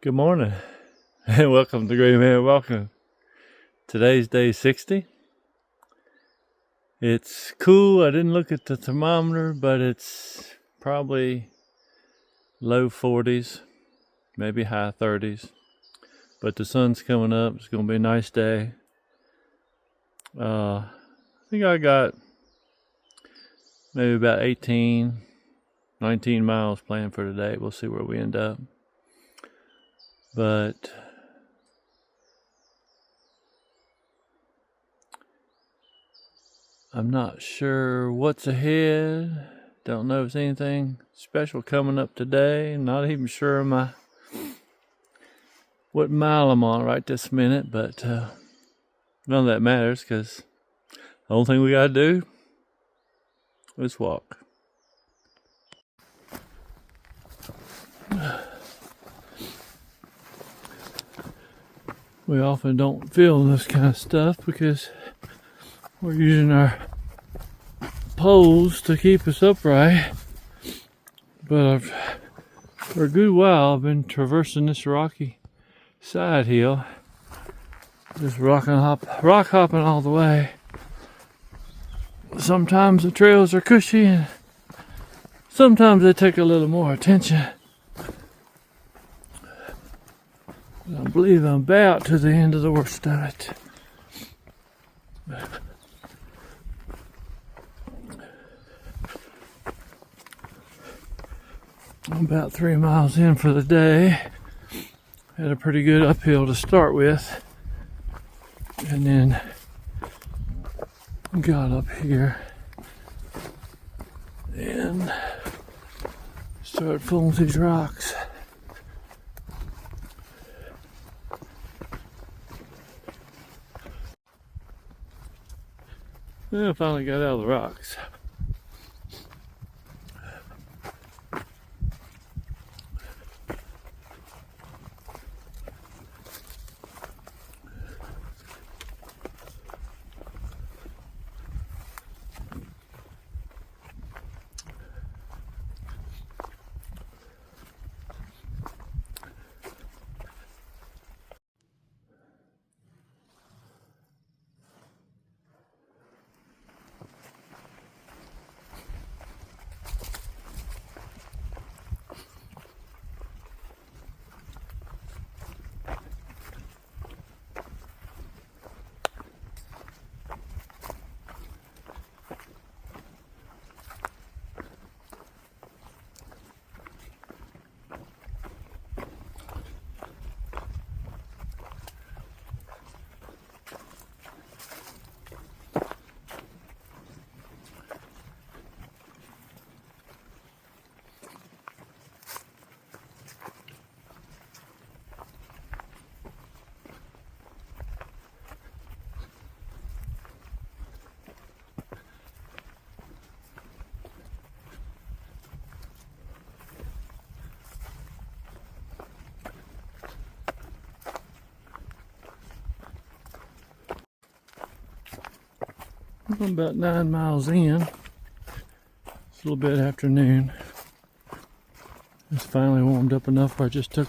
Good morning and welcome to Great Man Walking. Today's day 60. It's cool. I didn't look at the thermometer, but it's probably low 40s, maybe high 30s. But the sun's coming up. It's going to be a nice day. I think I got maybe about 19 miles planned for today. We'll see where we end up. But I'm not sure what's ahead. Don't know if there's anything special coming up today. Not even sure what mile I'm on right this minute, but none of that matters because the only thing we gotta do is walk. We often don't feel this kind of stuff because we're using our poles to keep us upright. But for a good while, I've been traversing this rocky side hill, just rock hopping all the way. Sometimes the trails are cushy, and sometimes they take a little more attention. I believe I'm about to the end of the worst of it. I'm about 3 miles in for the day. Had a pretty good uphill to start with, and then got up here and started pulling these rocks. Then I finally got out of the rocks. I'm about 9 miles in. It's a little bit afternoon. It's finally warmed up enough where I just took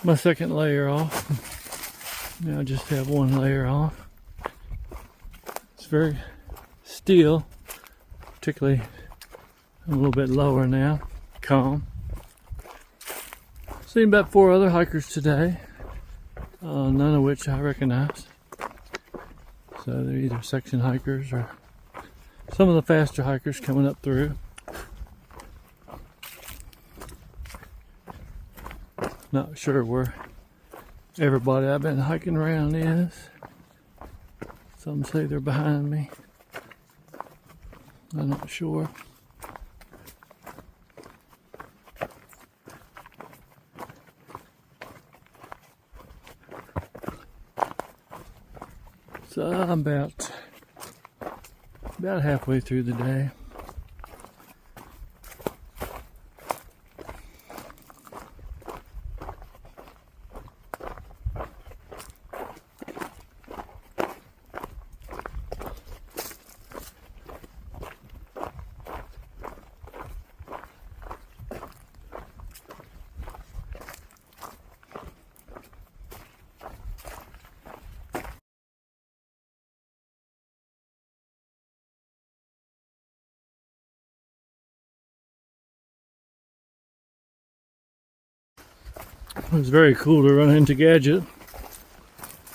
my second layer off. Now I just have one layer off. It's very still, particularly a little bit lower now, calm. Seen about 4 other hikers today, none of which I recognize. So they're either section hikers or some of the faster hikers coming up through. Not sure where everybody I've been hiking around is. Some say they're behind me. I'm not sure. So I'm about halfway through the day. It was very cool to run into Gadget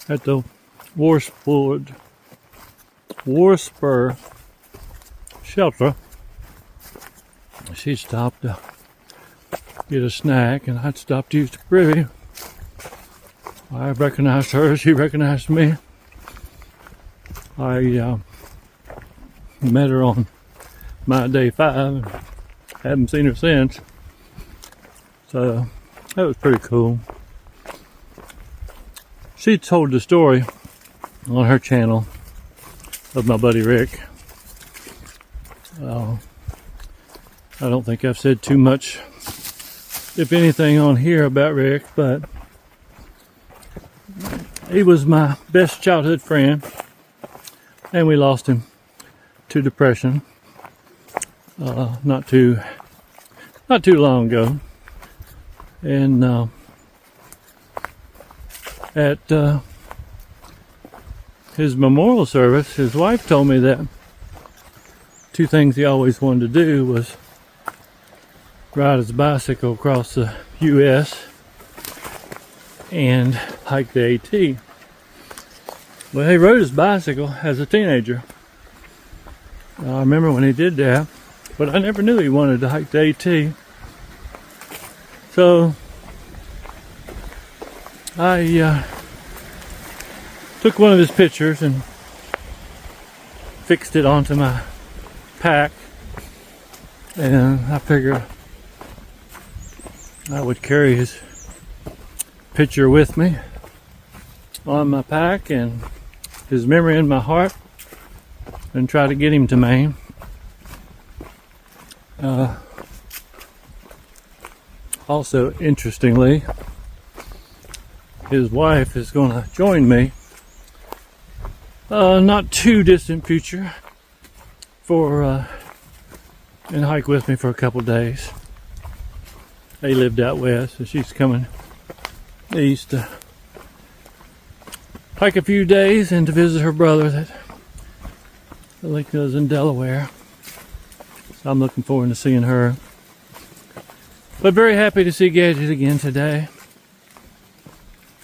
at the Warspur shelter. She stopped to get a snack, and I'd stopped to use the privy. I recognized her, she recognized me. I met her on my day 5 and haven't seen her since. So that was pretty cool. She told the story on her channel of my buddy Rick. I don't think I've said too much, if anything, on here about Rick, but he was my best childhood friend, and we lost him to depression not too long ago. And at his memorial service, his wife told me that 2 things he always wanted to do was ride his bicycle across the U.S. and hike the AT. Well, he rode his bicycle as a teenager. I remember when he did that, but I never knew he wanted to hike the AT. So I took one of his pictures and fixed it onto my pack, and I figured I would carry his picture with me on my pack and his memory in my heart, and try to get him to Maine. Also, interestingly, his wife is going to join me not too distant future for and hike with me for a couple days. They lived out west, so she's coming east to hike a few days and to visit her brother that I think lives in Delaware. So I'm looking forward to seeing her. But very happy to see Gadget again today.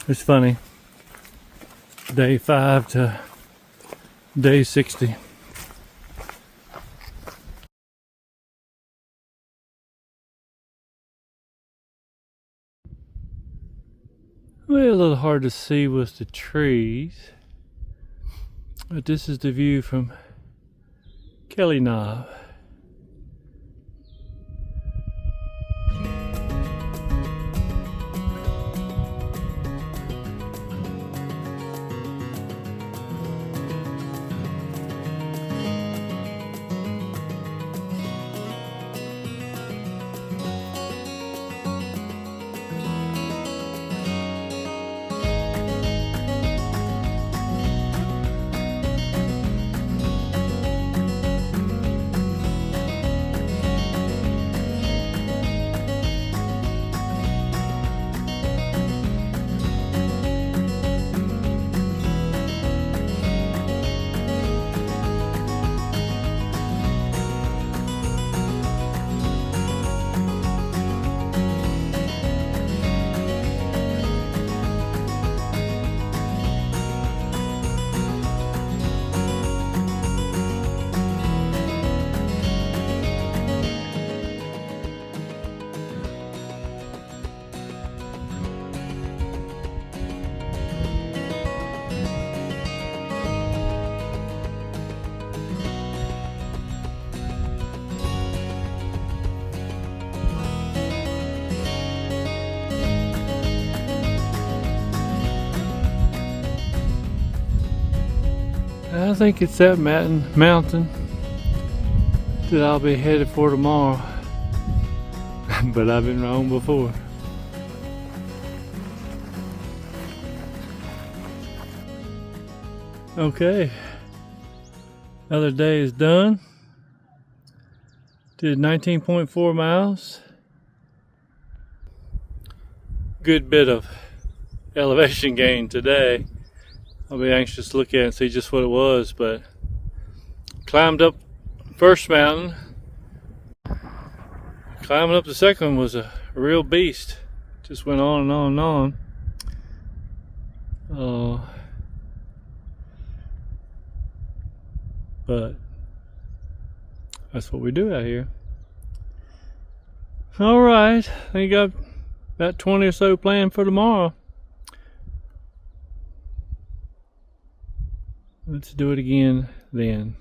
It's funny. Day 5 to day 60. Well, a little hard to see with the trees, but this is the view from Kelly Knob. I think it's that mountain that I'll be headed for tomorrow. But I've been wrong before. Okay, another day is done. Did 19.4 miles. Good bit of elevation gain today. I'll be anxious to look at it and see just what it was, but climbed up first mountain. Climbing up the second one was a real beast. Just went on and on and on. But that's what we do out here. All right, I think I've about 20 or so planned for tomorrow. Let's do it again then.